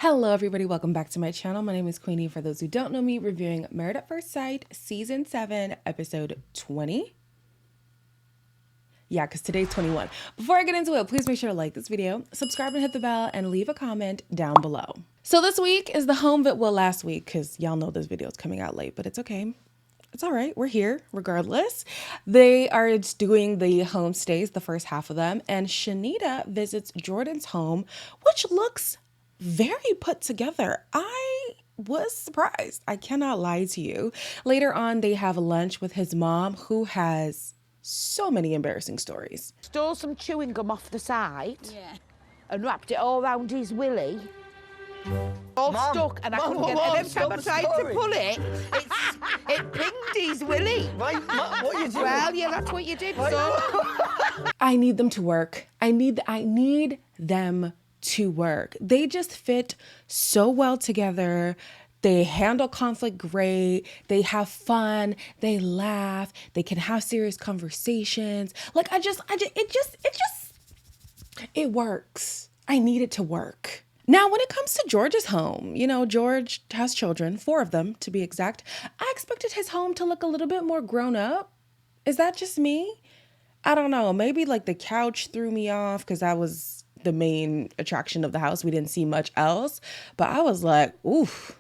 Hello everybody, welcome back to my channel. My name is Queenie. For those who don't know me, reviewing Married at First Sight, Season 7, Episode 20. Yeah, because today's 21. Before I get into it, please make sure to like this video, subscribe and hit the bell, and leave a comment down below. So this week is the home last week, because y'all know this video is coming out late, but it's okay. It's all right. We're here regardless. They are doing the homestays, the first half of them, and Shanita visits Jordan's home, which looks very put together. I was surprised. I cannot lie to you. Later on, they have lunch with his mom, who has so many embarrassing stories. Stole some chewing gum off the side and wrapped it all around his willy. All Mom, stuck, and I couldn't get it. And every time I tried to pull it, it pinged his willy. Right, what are you doing? Well, yeah, that's what you did, son. I need them to work. I need them to work. They just fit so well together. They handle conflict great. They have fun. They laugh. They can have serious conversations. Like it works. I need it to work. Now, when it comes to George's home, you know, George has children, 4 of them to be exact. I expected his home to look a little bit more grown up. Is that just me? I don't know. Maybe like the couch threw me off because that was the main attraction of the house. We didn't see much else, but I was like, oof,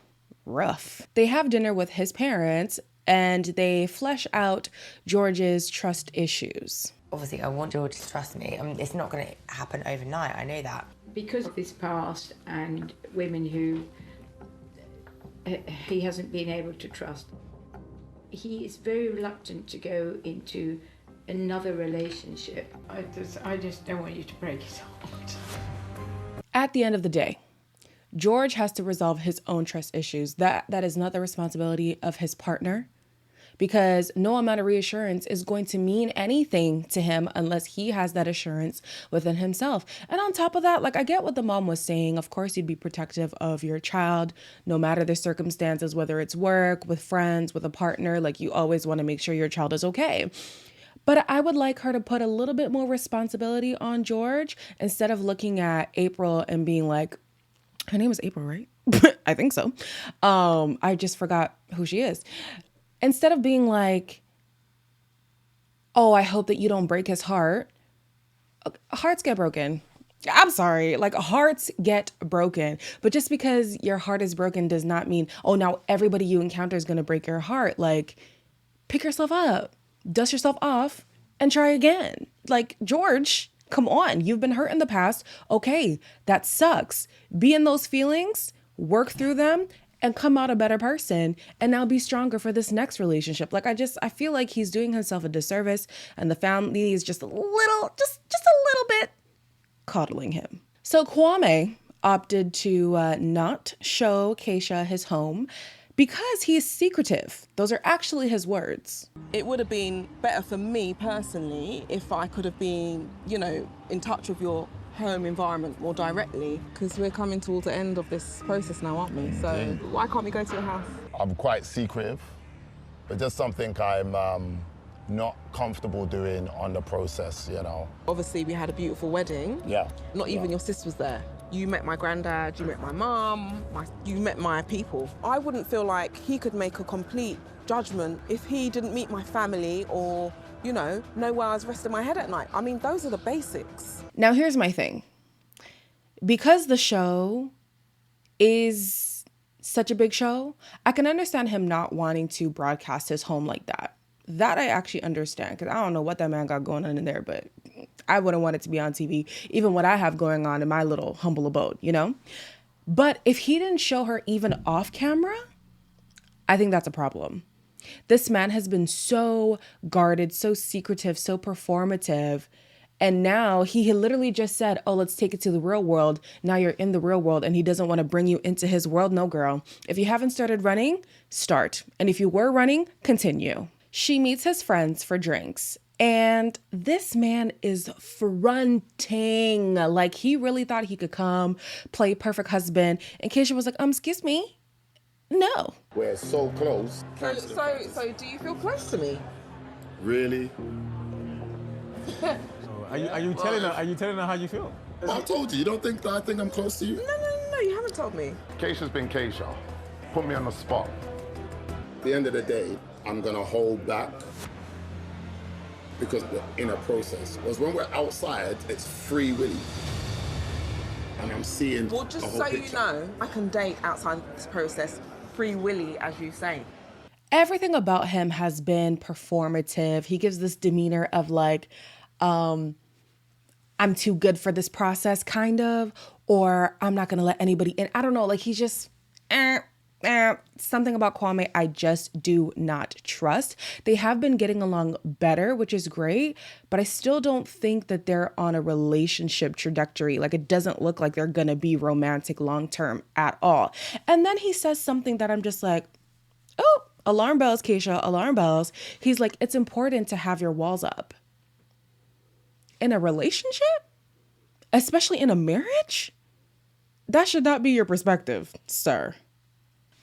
rough. They have dinner with his parents and they flesh out George's trust issues. Obviously, I want George to trust me. It's not going to happen overnight. I know that. Because of his past and women who he hasn't been able to trust, he is very reluctant to go into another relationship. I just don't want you to break his heart. At the end of the day, George has to resolve his own trust issues. That is not the responsibility of his partner, because no amount of reassurance is going to mean anything to him unless he has that assurance within himself. And on top of that, like, I get what the mom was saying. Of course, you'd be protective of your child, no matter the circumstances, whether it's work, with friends, with a partner. Like, you always want to make sure your child is okay. But I would like her to put a little bit more responsibility on George instead of looking at April and being like, her name is April, right? I think so. I just forgot who she is. Instead of being like, oh, I hope that you don't break his heart. Hearts get broken. I'm sorry. Like, hearts get broken. But just because your heart is broken does not mean, oh, now everybody you encounter is going to break your heart. Like, pick yourself up, dust yourself off, and try again. Like, George, come on. You've been hurt in the past. Okay, that sucks. Be in those feelings, work through them, and come out a better person, and now be stronger for this next relationship. Like, I feel like he's doing himself a disservice, and the family is just a little bit coddling him. So Kwame opted to not show Keisha his home because he's secretive. Those are actually his words. It would have been better for me personally if I could have been, you know, in touch with your home environment more directly, because we're coming towards the end of this process now, aren't we? So why can't we go to your house? I'm quite secretive, but just something I'm not comfortable doing on the process, you know. Obviously, we had a beautiful wedding. Yeah. Not even your sis was there. You met my granddad, you met my mum, you met my people. I wouldn't feel like he could make a complete judgment if he didn't meet my family or, you know where I was resting my head at night. I mean, those are the basics. Now, here's my thing. Because the show is such a big show, I can understand him not wanting to broadcast his home like that. That I actually understand, because I don't know what that man got going on in there, but I wouldn't want it to be on TV, even what I have going on in my little humble abode, you know? But if he didn't show her even off camera, I think that's a problem. This man has been so guarded, so secretive, so performative. And now he literally just said, oh, let's take it to the real world. Now you're in the real world and he doesn't want to bring you into his world. No, girl. If you haven't started running, start. And if you were running, continue. She meets his friends for drinks. And this man is fronting. Like, he really thought he could come, play perfect husband. And Keisha was like, excuse me? No. We're so close. So do you feel close to me? Really? Are you telling her how you feel? I told you, you don't think that I think I'm close to you? No, you haven't told me. Keisha's been Keisha. Put me on the spot. At the end of the day, I'm gonna hold back because we're in a process. Whereas when we're outside, it's free willy. And I'm seeing Well, just the whole so picture. you know, I can date outside this process, free willy, as you say. Everything about him has been performative. He gives this demeanor of like, I'm too good for this process, kind of, or I'm not going to let anybody in. I don't know. Like, he's just, something about Kwame I just do not trust. They have been getting along better, which is great, but I still don't think that they're on a relationship trajectory. Like, it doesn't look like they're going to be romantic long-term at all. And then he says something that I'm just like, oh, alarm bells, Keisha, alarm bells. He's like, it's important to have your walls up. In a relationship? Especially in a marriage? That should not be your perspective, sir.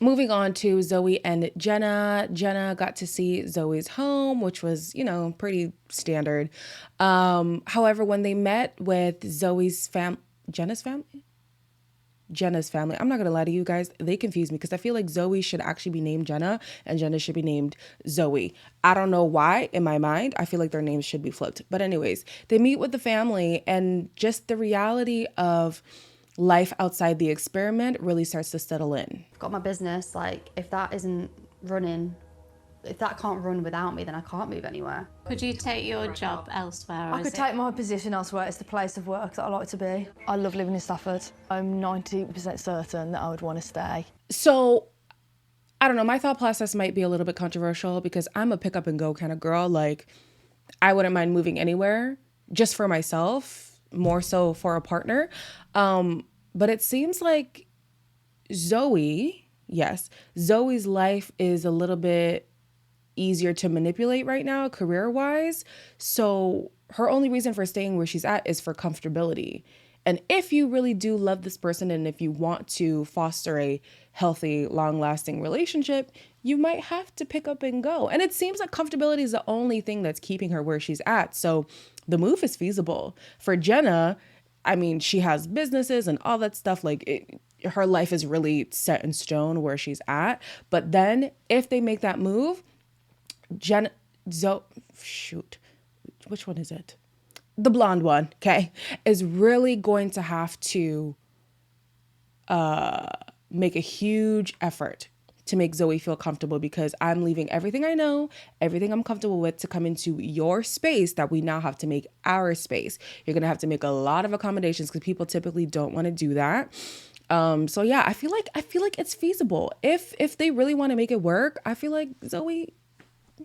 Moving on to Zoe and Jenna. Jenna got to see Zoe's home, which was, pretty standard. However, when they met with Jenna's family, I'm not going to lie to you guys, they confuse me because I feel like Zoe should actually be named Jenna and Jenna should be named Zoe. I don't know why in my mind, I feel like their names should be flipped. But anyways, they meet with the family and just the reality of life outside the experiment really starts to settle in. I've got my business, like if that isn't running, if that can't run without me, then I can't move anywhere. Could you take your job elsewhere? I could take my position elsewhere. It's the place of work that I like to be. I love living in Stafford. I'm 90% certain that I would want to stay. So, I don't know, my thought process might be a little bit controversial because I'm a pick up and go kind of girl. Like, I wouldn't mind moving anywhere just for myself, more so for a partner. But it seems like Zoe's life is a little bit easier to manipulate right now, career-wise. So her only reason for staying where she's at is for comfortability. And if you really do love this person and if you want to foster a healthy, long-lasting relationship, you might have to pick up and go. And it seems like comfortability is the only thing that's keeping her where she's at. So the move is feasible. For Jenna, I mean, she has businesses and all that stuff. Like, her life is really set in stone where she's at. But then if they make that move, which one is it? The blonde one, okay, is really going to have to make a huge effort to make Zoe feel comfortable, because I'm leaving everything I know, everything I'm comfortable with to come into your space that we now have to make our space. You're going to have to make a lot of accommodations because people typically don't want to do that. So yeah, I feel like it's feasible. If they really want to make it work, I feel like Zoe,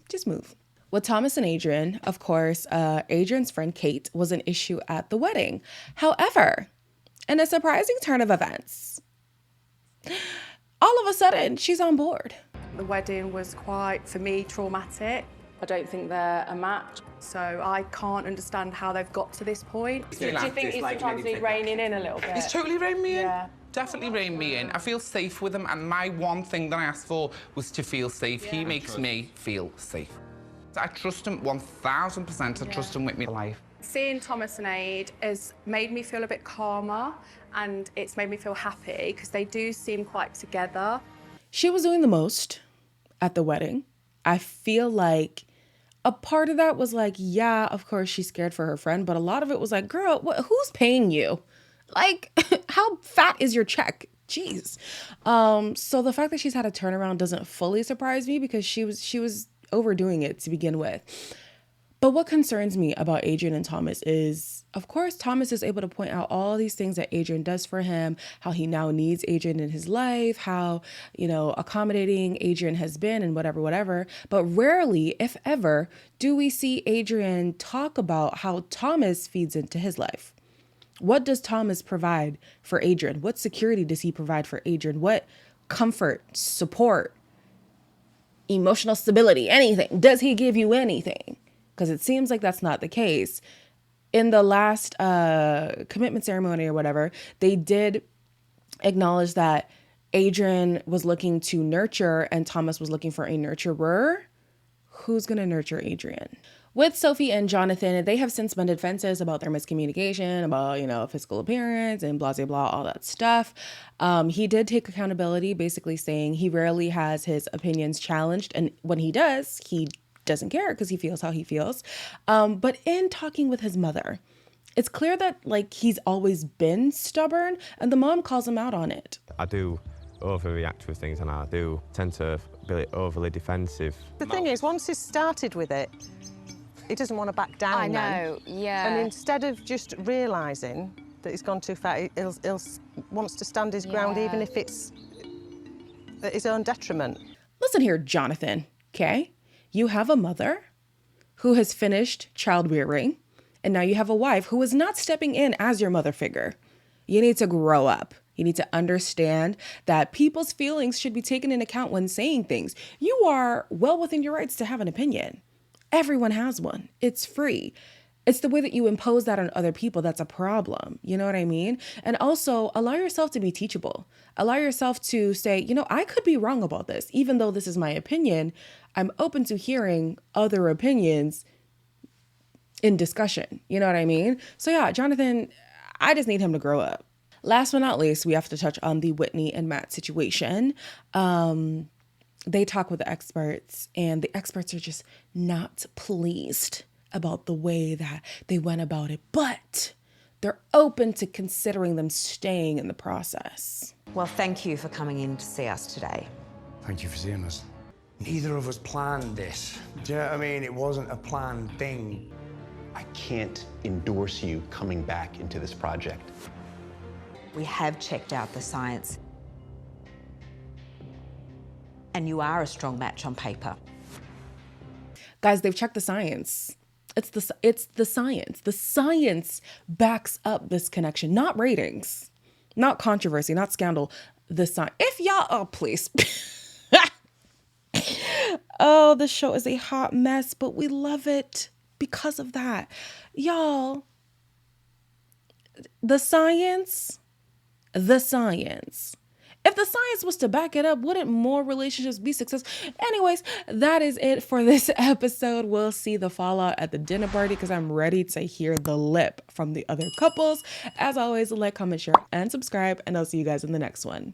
just move. With Thomas and Adrian, of course, Adrian's friend Kate was an issue at the wedding. However, in a surprising turn of events, all of a sudden, she's on board. The wedding was quite, for me, traumatic. I don't think they're a match, so I can't understand how they've got to this point. Do you think you sometimes need reining in a little bit? It's totally reined me in. Definitely reined me in. I feel safe with him, and my one thing that I asked for was to feel safe. He makes me feel safe. I trust him 1,000%. I trust him with me for life. Seeing Thomas and Aid has made me feel a bit calmer, and it's made me feel happy because they do seem quite together. She was doing the most at the wedding. I feel like a part of that was like, yeah, of course she's scared for her friend, but a lot of it was like, girl, who's paying you? Like, how fat is your check? Jeez. So the fact that she's had a turnaround doesn't fully surprise me because she was overdoing it to begin with. But what concerns me about Adrian and Thomas is, of course, Thomas is able to point out all these things that Adrian does for him, how he now needs Adrian in his life, how, accommodating Adrian has been and whatever. But rarely, if ever, do we see Adrian talk about how Thomas feeds into his life. What does Thomas provide for Adrian? What security does he provide for Adrian? What comfort, support, emotional stability, anything? Does he give you anything? Because it seems like that's not the case. In the last commitment ceremony or whatever, they did acknowledge that Adrian was looking to nurture and Thomas was looking for a nurturer. Who's going to nurture Adrian? With Sophie and Jonathan, they have since mended fences about their miscommunication, about, physical appearance and blah, blah, blah, all that stuff. He did take accountability, basically saying he rarely has his opinions challenged. And when he does, he doesn't care because he feels how he feels. But in talking with his mother, it's clear that he's always been stubborn, and the mom calls him out on it. I do overreact with things, and I do tend to be overly defensive. The thing is, once he's started with it, he doesn't want to back down. I know, yeah. And instead of just realising that he's gone too far, he wants to stand his ground, even if it's at his own detriment. Listen here, Jonathan, okay? You have a mother who has finished child rearing, and now you have a wife who is not stepping in as your mother figure. You need to grow up. You need to understand that people's feelings should be taken into account when saying things. You are well within your rights to have an opinion. Everyone has one. It's free. It's the way that you impose that on other people that's a problem. You know what I mean? And also allow yourself to be teachable. Allow yourself to say, I could be wrong about this. Even though this is my opinion, I'm open to hearing other opinions in discussion. You know what I mean? So yeah, Jonathan, I just need him to grow up. Last but not least, we have to touch on the Whitney and Matt situation. They talk with the experts, and the experts are just not pleased about the way that they went about it, but they're open to considering them staying in the process. Well, thank you for coming in to see us today. Thank you for seeing us. Neither of us planned this. Do you know what I mean? It wasn't a planned thing. I can't endorse you coming back into this project. We have checked out the science. And you are a strong match on paper. Guys, they've checked the science. It's the science. The science backs up this connection, not ratings, not controversy, not scandal. The science. If y'all, please. Oh, the show is a hot mess, but we love it because of that. Y'all, the science. If the science was to back it up, wouldn't more relationships be successful? Anyways, that is it for this episode. We'll see the fallout at the dinner party because I'm ready to hear the lip from the other couples. As always, like, comment, share, and subscribe, and I'll see you guys in the next one.